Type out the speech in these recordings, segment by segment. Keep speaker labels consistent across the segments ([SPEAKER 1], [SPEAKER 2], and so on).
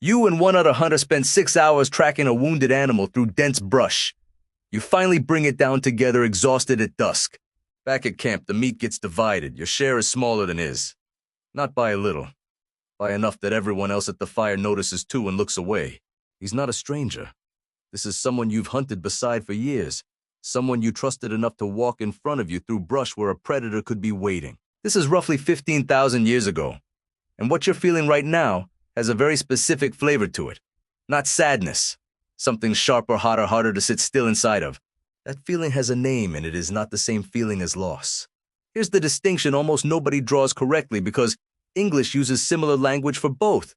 [SPEAKER 1] You and one other hunter spend 6 hours tracking a wounded animal through dense brush. You finally bring it down together, exhausted at dusk. Back at camp, the meat gets divided. Your share is smaller than his. Not by a little. By enough that everyone else at the fire notices too and looks away. He's not a stranger. This is someone you've hunted beside for years. Someone you trusted enough to walk in front of you through brush where a predator could be waiting. This is roughly 15,000 years ago. And what you're feeling right now has a very specific flavor to it. Not sadness. Something sharper, hotter, harder to sit still inside of. That feeling has a name, and it is not the same feeling as loss. Here's the distinction almost nobody draws correctly because English uses similar language for both.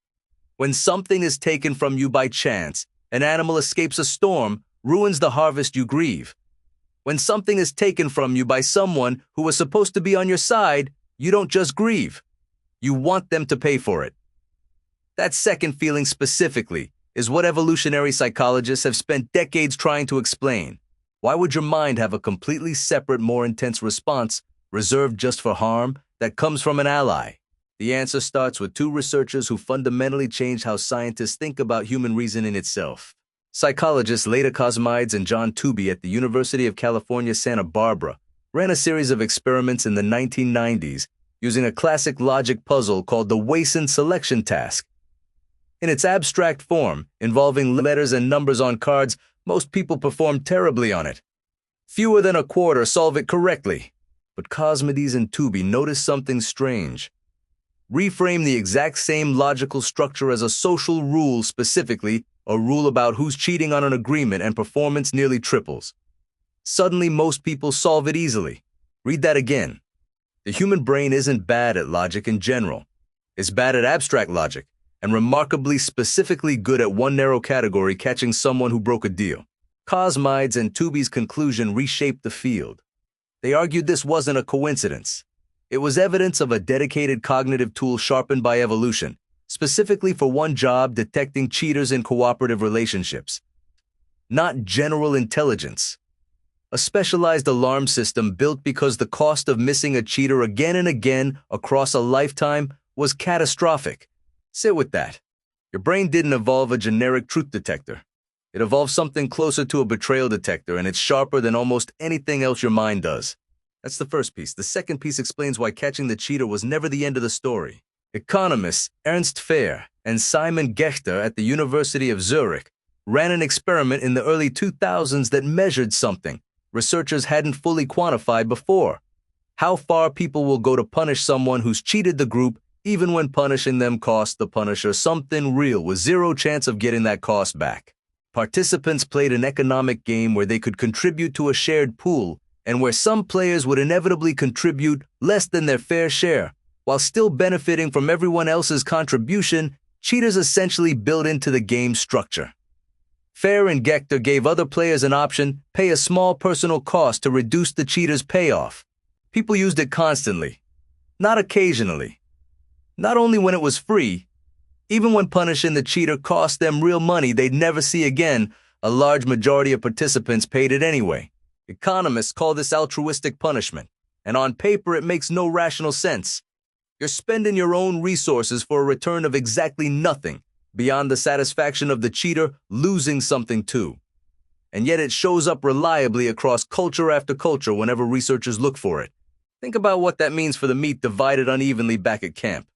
[SPEAKER 1] When something is taken from you by chance, an animal escapes a storm, ruins the harvest you grieve. When something is taken from you by someone who was supposed to be on your side, you don't just grieve. You want them to pay for it. That second feeling specifically is what evolutionary psychologists have spent decades trying to explain. Why would your mind have a completely separate, more intense response, reserved just for harm, that comes from an ally? The answer starts with two researchers who fundamentally changed how scientists think about human reasoning itself. Psychologists Leda Cosmides and Tooby at the University of California, Santa Barbara ran a series of experiments in the 1990s using a classic logic puzzle called the Wason selection task. In its abstract form, involving letters and numbers on cards, most people perform terribly on it. Fewer than a quarter solve it correctly. But Cosmides and Tooby noticed something strange. Reframe the exact same logical structure as a social rule, specifically a rule about who's cheating on an agreement, and performance nearly triples. Suddenly, most people solve it easily. Read that again. The human brain isn't bad at logic in general. It's bad at abstract logic, and remarkably specifically good at one narrow category, catching someone who broke a deal. Cosmides and Tooby's conclusion reshaped the field. They argued this wasn't a coincidence. It was evidence of a dedicated cognitive tool sharpened by evolution, specifically for one job: detecting cheaters in cooperative relationships. Not general intelligence. A specialized alarm system built because the cost of missing a cheater again and again across a lifetime was catastrophic. Sit with that. Your brain didn't evolve a generic truth detector. It evolved something closer to a betrayal detector, and it's sharper than almost anything else your mind does. That's the first piece. The second piece explains why catching the cheater was never the end of the story. Economists Ernst Fehr and Simon Gächter at the University of Zurich ran an experiment in the early 2000s that measured something researchers hadn't fully quantified before: how far people will go to punish someone who's cheated the group, even when punishing them costs the punisher something real with zero chance of getting that cost back. Participants played an economic game where they could contribute to a shared pool, and where some players would inevitably contribute less than their fair share. While still benefiting from everyone else's contribution, cheaters essentially built into the game structure. Fehr and Gächter gave other players an option: pay a small personal cost to reduce the cheater's payoff. People used it constantly, not occasionally. Not only when it was free, even when punishing the cheater cost them real money they'd never see again, a large majority of participants paid it anyway. Economists call this altruistic punishment, and on paper it makes no rational sense. You're spending your own resources for a return of exactly nothing, beyond the satisfaction of the cheater losing something too. And yet it shows up reliably across culture after culture whenever researchers look for it. Think about what that means for the meat divided unevenly back at camp.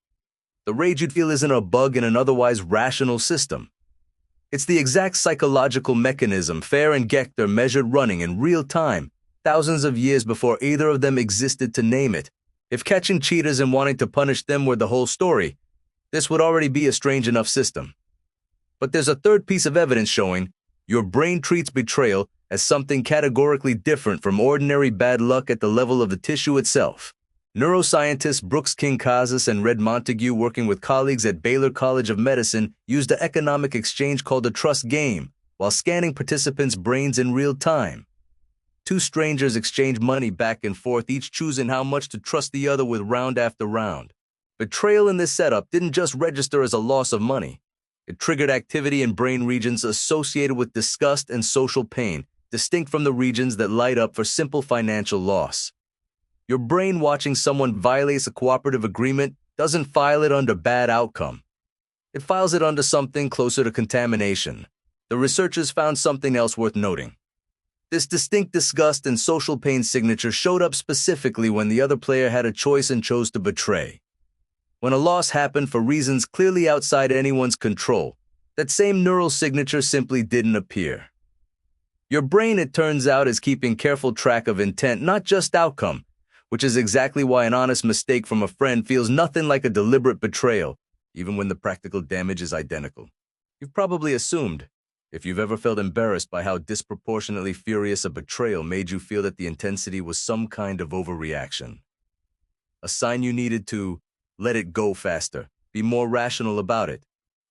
[SPEAKER 1] The rage you'd feel isn't a bug in an otherwise rational system. It's the exact psychological mechanism Fehr and Gächter measured running in real time, thousands of years before either of them existed to name it. If catching cheaters and wanting to punish them were the whole story, this would already be a strange enough system. But there's a third piece of evidence showing your brain treats betrayal as something categorically different from ordinary bad luck at the level of the tissue itself. Neuroscientists Brooks Kinkazis and Red Montague, working with colleagues at Baylor College of Medicine, used an economic exchange called a trust game while scanning participants' brains in real time. Two strangers exchanged money back and forth, each choosing how much to trust the other with round after round. Betrayal in this setup didn't just register as a loss of money. It triggered activity in brain regions associated with disgust and social pain, distinct from the regions that light up for simple financial loss. Your brain watching someone violates a cooperative agreement doesn't file it under bad outcome. It files it under something closer to contamination. The researchers found something else worth noting. This distinct disgust and social pain signature showed up specifically when the other player had a choice and chose to betray. When a loss happened for reasons clearly outside anyone's control, that same neural signature simply didn't appear. Your brain, it turns out, is keeping careful track of intent, not just outcome, which is exactly why an honest mistake from a friend feels nothing like a deliberate betrayal, even when the practical damage is identical. You've probably assumed, if you've ever felt embarrassed by how disproportionately furious a betrayal made you feel, that the intensity was some kind of overreaction. A sign you needed to let it go faster, be more rational about it,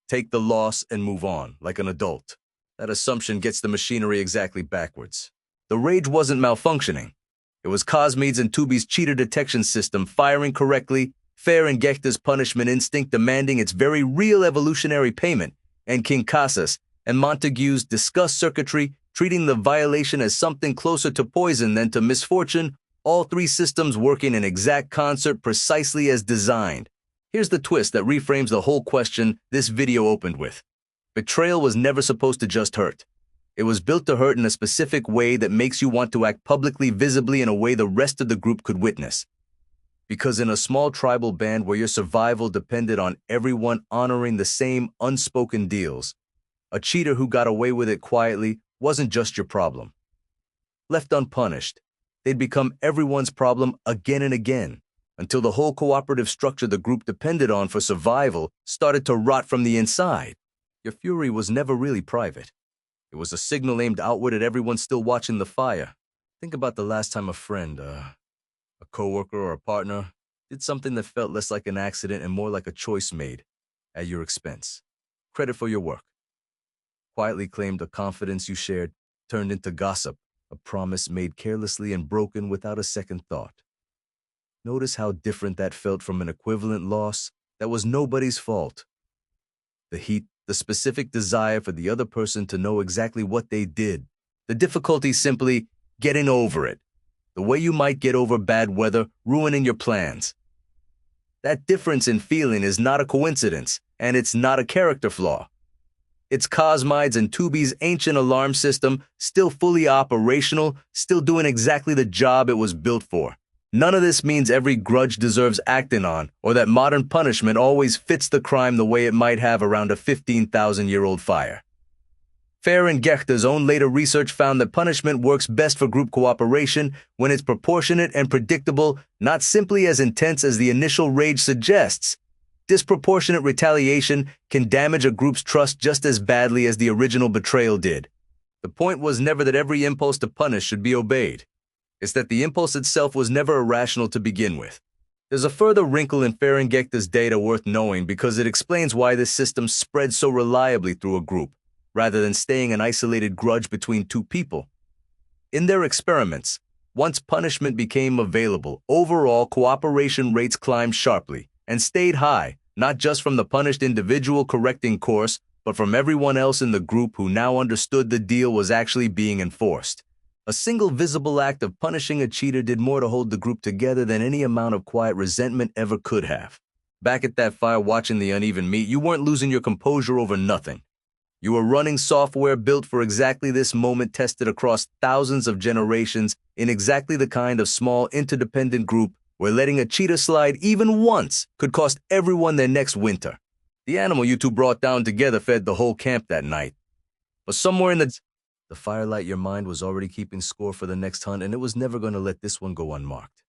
[SPEAKER 1] take the loss and move on, like an adult. That assumption gets the machinery exactly backwards. The rage wasn't malfunctioning. It was Cosmides and Tooby's cheater detection system firing correctly, Fehr and Gächter's punishment instinct demanding its very real evolutionary payment, and King Casas and Montague's disgust circuitry treating the violation as something closer to poison than to misfortune, all three systems working in exact concert precisely as designed. Here's the twist that reframes the whole question this video opened with. Betrayal was never supposed to just hurt. It was built to hurt in a specific way that makes you want to act publicly, visibly, in a way the rest of the group could witness. Because in a small tribal band where your survival depended on everyone honoring the same unspoken deals, a cheater who got away with it quietly wasn't just your problem. Left unpunished, they'd become everyone's problem again and again, until the whole cooperative structure the group depended on for survival started to rot from the inside. Your fury was never really private. It was a signal aimed outward at everyone still watching the fire. Think about the last time a friend, a coworker or a partner, did something that felt less like an accident and more like a choice made at your expense. Credit for your work. Quietly claimed a confidence you shared, turned into gossip, a promise made carelessly and broken without a second thought. Notice how different that felt from an equivalent loss that was nobody's fault. The heat, the specific desire for the other person to know exactly what they did. The difficulty simply getting over it. The way you might get over bad weather ruining your plans. That difference in feeling is not a coincidence, and it's not a character flaw. It's Cosmides and Tooby's ancient alarm system, still fully operational, still doing exactly the job it was built for. None of this means every grudge deserves acting on, or that modern punishment always fits the crime the way it might have around a 15,000-year-old fire. Fehr and Gächter's own later research found that punishment works best for group cooperation when it's proportionate and predictable, not simply as intense as the initial rage suggests. Disproportionate retaliation can damage a group's trust just as badly as the original betrayal did. The point was never that every impulse to punish should be obeyed. It's that the impulse itself was never irrational to begin with. There's a further wrinkle in Fehr and Gächter's data worth knowing because it explains why this system spread so reliably through a group, rather than staying an isolated grudge between two people. In their experiments, once punishment became available, overall cooperation rates climbed sharply and stayed high, not just from the punished individual correcting course, but from everyone else in the group who now understood the deal was actually being enforced. A single visible act of punishing a cheater did more to hold the group together than any amount of quiet resentment ever could have. Back at that fire watching the uneven meat, you weren't losing your composure over nothing. You were running software built for exactly this moment, tested across thousands of generations in exactly the kind of small interdependent group where letting a cheater slide even once could cost everyone their next winter. The animal you two brought down together fed the whole camp that night. But somewhere in the firelight, your mind was already keeping score for the next hunt, and it was never going to let this one go unmarked.